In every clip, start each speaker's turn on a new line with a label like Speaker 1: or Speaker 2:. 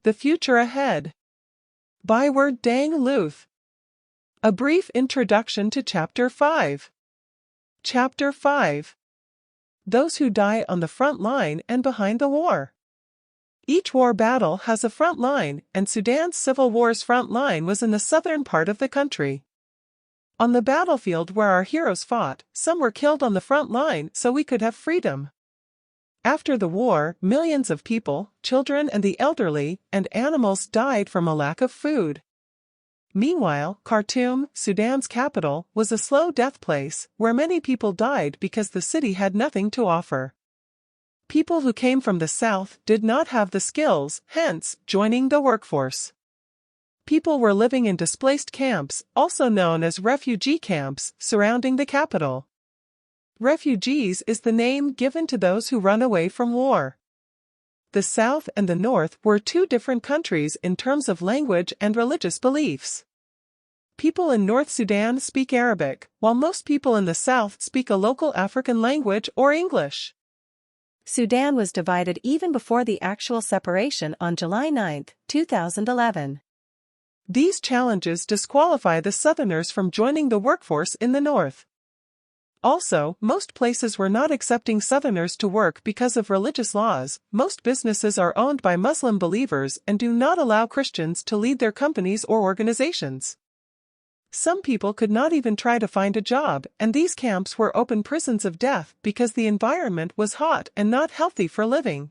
Speaker 1: The Future Ahead. By Word Dang Luth. A brief introduction to Chapter 5. Chapter 5. Those who die on the front line and behind the war. Each war battle has a front line, and Sudan's civil war's front line was in the southern part of the country. On the battlefield where our heroes fought, some were killed on the front line so we could have freedom. After the war, millions of people, children and the elderly, and animals died from a lack of food. Meanwhile, Khartoum, Sudan's capital, was a slow death place, where many people died because the city had nothing to offer. People who came from the south did not have the skills, hence, joining the workforce. People were living in displaced camps, also known as refugee camps, surrounding the capital. Refugees is the name given to those who run away from war. The South and the North were two different countries in terms of language and religious beliefs. People in North Sudan speak Arabic, while most people in the South speak a local African language or English.
Speaker 2: Sudan was divided even before the actual separation on July 9, 2011.
Speaker 1: These challenges disqualify the Southerners from joining the workforce in the North. Also, most places were not accepting Southerners to work because of religious laws. Most businesses are owned by Muslim believers and do not allow Christians to lead their companies or organizations. Some people could not even try to find a job, and these camps were open prisons of death because the environment was hot and not healthy for living.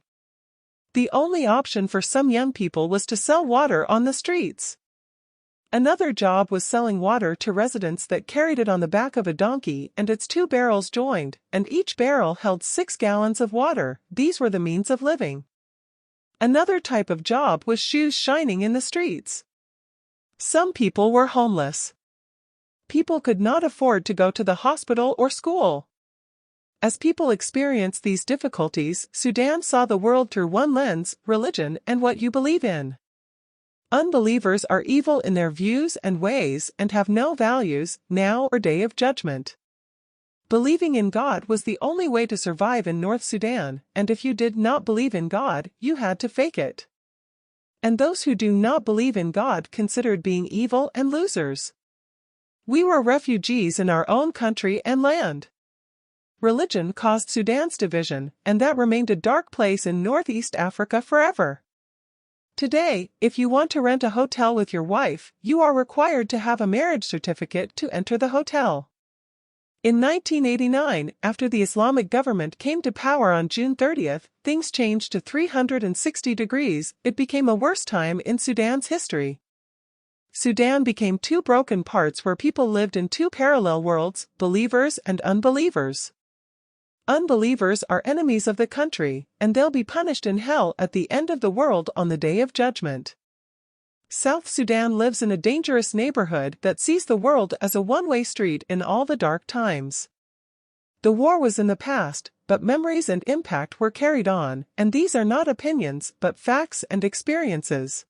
Speaker 1: The only option for some young people was to sell water on the streets. Another job was selling water to residents that carried it on the back of a donkey and its two barrels joined, and each barrel held 6 gallons of water. These were the means of living. Another type of job was shoes shining in the streets. Some people were homeless. People could not afford to go to the hospital or school. As people experienced these difficulties, Sudan saw the world through one lens: religion and what you believe in. Unbelievers are evil in their views and ways and have no values, now or day of judgment. Believing in God was the only way to survive in North Sudan, and if you did not believe in God, you had to fake it. And those who do not believe in God considered being evil and losers. We were refugees in our own country and land. Religion caused Sudan's division, and that remained a dark place in Northeast Africa forever. Today, if you want to rent a hotel with your wife, you are required to have a marriage certificate to enter the hotel. In 1989, after the Islamic government came to power on June 30, things changed to 360 degrees. It became a worse time in Sudan's history. Sudan became two broken parts where people lived in two parallel worlds, believers and unbelievers. Unbelievers are enemies of the country, and they'll be punished in hell at the end of the world on the Day of Judgment. South Sudan lives in a dangerous neighborhood that sees the world as a one-way street in all the dark times. The war was in the past, but memories and impact were carried on, and these are not opinions but facts and experiences.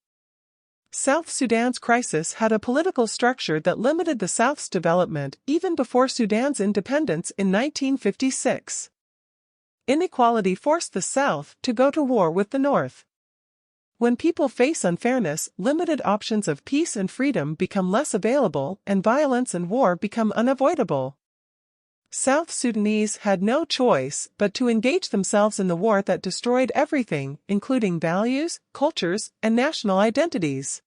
Speaker 1: South Sudan's crisis had a political structure that limited the South's development even before Sudan's independence in 1956. Inequality forced the South to go to war with the North. When people face unfairness, limited options of peace and freedom become less available, and violence and war become unavoidable. South Sudanese had no choice but to engage themselves in the war that destroyed everything, including values, cultures, and national identities.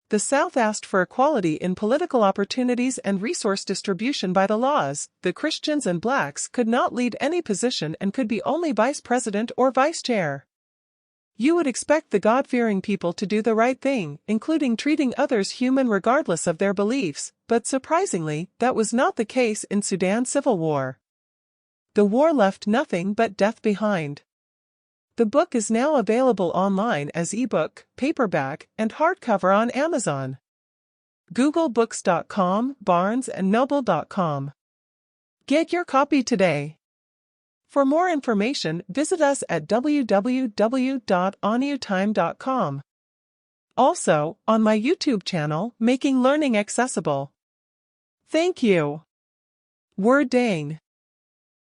Speaker 1: The South asked for equality in political opportunities and resource distribution by the laws. The Christians and blacks could not lead any position and could be only vice president or vice chair. You would expect the God-fearing people to do the right thing, including treating others human regardless of their beliefs, but surprisingly, that was not the case in Sudan's civil war. The war left nothing but death behind. The book is now available online as ebook, paperback, and hardcover on Amazon, googlebooks.com, barnesandnoble.com. Get your copy today. For more information, visit us at www.onutime.com. Also, on my YouTube channel, Making Learning Accessible. Thank you. Word Dang.